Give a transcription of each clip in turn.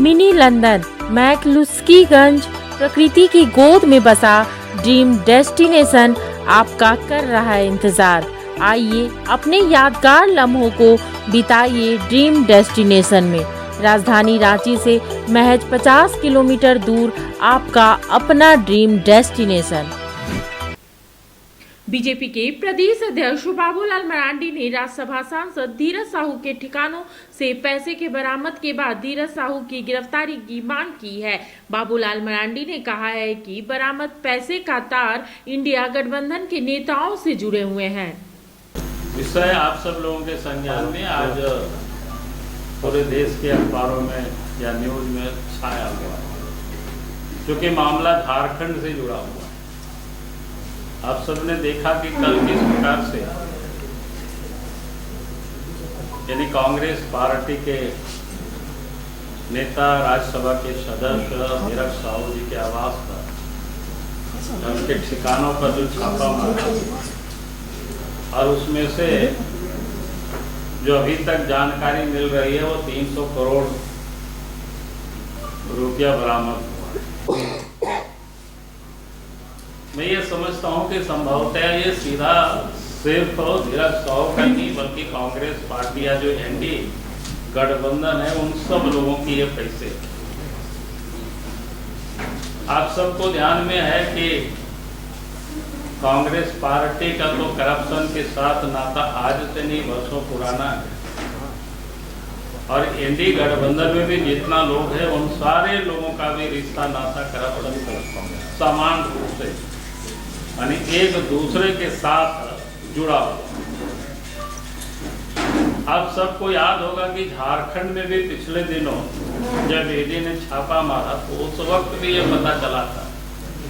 Mini London McCluskieganj प्रकृति की गोद में बसा ड्रीम डेस्टिनेशन आपका कर रहा है इंतजार। आइए अपने यादगार लम्हों को बिताइए ड्रीम डेस्टिनेशन में। राजधानी रांची से महज 50 किलोमीटर दूर आपका अपना ड्रीम डेस्टिनेशन। बीजेपी के प्रदेश अध्यक्ष बाबूलाल मरांडी ने राज्यसभा सांसद धीरज साहू के ठिकानों से पैसे के बरामद के बाद धीरज साहू की गिरफ्तारी की मांग की है। बाबूलाल मरांडी ने कहा है कि बरामद पैसे का तार इंडिया गठबंधन के नेताओं से जुड़े हुए हैं। विषय आप सब लोगों के संज्ञान में आज पूरे देश के अखबारों में या न्यूज में छाया हुआ है, क्योंकि मामला झारखंड से जुड़ा हुआ है। आप सबने देखा कि कल किस प्रकार से यानी कांग्रेस पार्टी के नेता राज्यसभा के सदस्य धीरज साहू जी के आवास पर उनके ठिकानों पर जो छापा मारा और उसमें से जो अभी तक जानकारी मिल रही है वो 300 करोड़ रुपया बरामद हुआ है। मैं ये समझता हूँ कि संभवतः ये सीधा सिर्फ धीरज साहू का नहीं बल्कि कांग्रेस पार्टी या जो एनडीए गठबंधन है उन सब लोगों की ये पैसे। आप सबको ध्यान में है कि कांग्रेस पार्टी का तो करप्शन के साथ नाता आज से नहीं वर्षों पुराना है, और एनडीए गठबंधन में भी जितना लोग हैं उन सारे लोगों का भी रिश्ता नाता करप्शन समान रूप से यानी एक दूसरे के साथ जुड़ा हुआ। आप सबको याद होगा कि झारखंड में भी पिछले दिनों जब ईडी ने छापा मारा तो उस वक्त भी ये पता चला था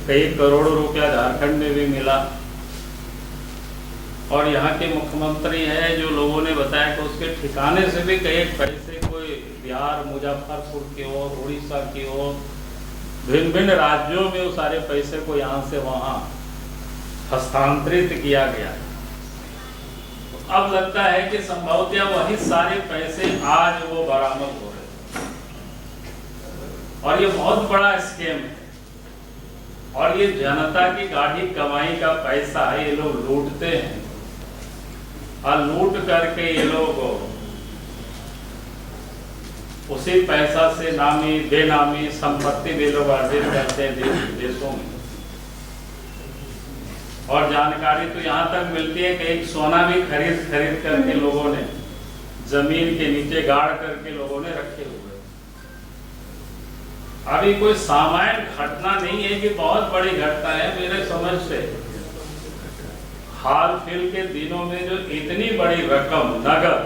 कई करोड़ों रुपया झारखंड में भी मिला, और यहाँ के मुख्यमंत्री है जो लोगों ने बताया कि उसके ठिकाने से भी कई पैसे कोई बिहार मुजफ्फरपुर की ओर उड़ीसा की ओर भिन्न भिन्न राज्यों में वो सारे पैसे को यहाँ से वहाँ हस्तांतरित किया गया। अब लगता है कि संभवतः वही सारे पैसे आज वो बरामद हो रहे और ये बहुत बड़ा स्कैम है, और ये जनता की गाढ़ी कमाई का पैसा ये लोग लूटते हैं और लूट करके ये लोग उसी पैसा से नामी बेनामी संपत्ति भी लोग अर्जित करते हैं देशों में। और जानकारी तो यहाँ तक मिलती है कि एक सोना भी खरीद करके लोगों ने जमीन के नीचे गाड़ करके लोगों ने रखे हुए। अभी कोई सामान्य घटना नहीं है कि बहुत बड़ी घटना है मेरे समझ से। हाल फिल के दिनों में जो इतनी बड़ी रकम नगद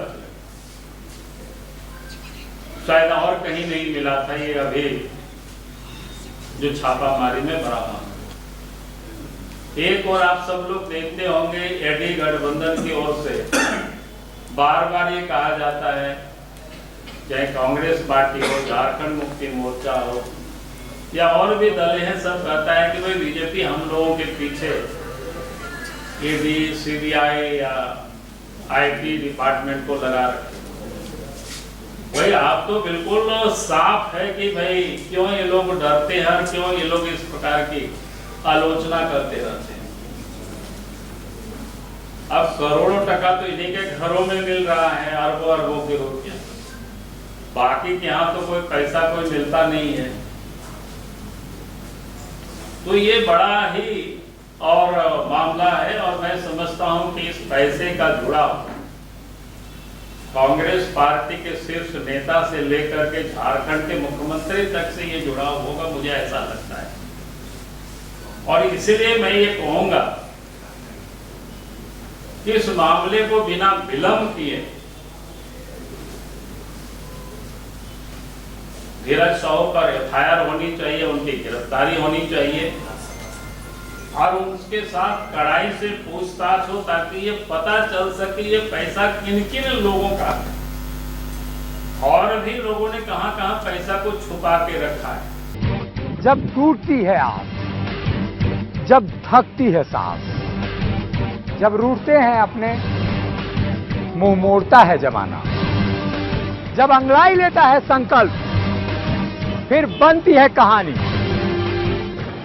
शायद और कहीं नहीं मिला था, ये अभी जो छापामारी में बरामद। एक और आप सब लोग देखते होंगे एनडीए गठबंधन की ओर से बार बार ये कहा जाता है, चाहे कांग्रेस पार्टी हो, झारखंड मुक्ति मोर्चा हो या और भी दल हैं, सब कहता है कि भाई बीजेपी हम लोगों के पीछे ईडी सीबीआई या आईटी डिपार्टमेंट को लगा रखे। भाई आप तो बिल्कुल साफ है कि भाई क्यों ये लोग डरते हैं और क्यों ये लोग इस प्रकार की आलोचना करते रहते हैं। अब करोड़ों टका तो इन्हीं के घरों में मिल रहा है, अरबों अरबों के रुपया, बाकी के यहाँ तो कोई पैसा कोई मिलता नहीं है। तो ये बड़ा ही और मामला है, और मैं समझता हूं कि इस पैसे का जुड़ाव कांग्रेस पार्टी के शीर्ष नेता से लेकर के झारखंड के मुख्यमंत्री तक से ये जुड़ाव होगा, मुझे ऐसा लगता है। और इसलिए मैं ये कहूंगा कि इस मामले को बिना विलंब किए धीरज साहू पर एफआईआर होनी चाहिए, उनकी गिरफ्तारी होनी चाहिए और उसके साथ कड़ाई से पूछताछ हो, ताकि ये पता चल सके ये पैसा किन किन लोगों का है और भी लोगों ने कहां-कहां पैसा को छुपा के रखा है। जब टूटती है आस, जब थकती है सांस, जब रूठते हैं अपने, मुंह मोड़ता है जमाना, जब अंगड़ाई लेता है संकल्प, फिर बनती है कहानी,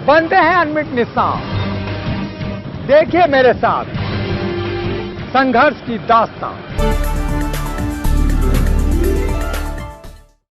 बनते हैं अनमिट निशान। देखिए मेरे साथ संघर्ष की दास्तां।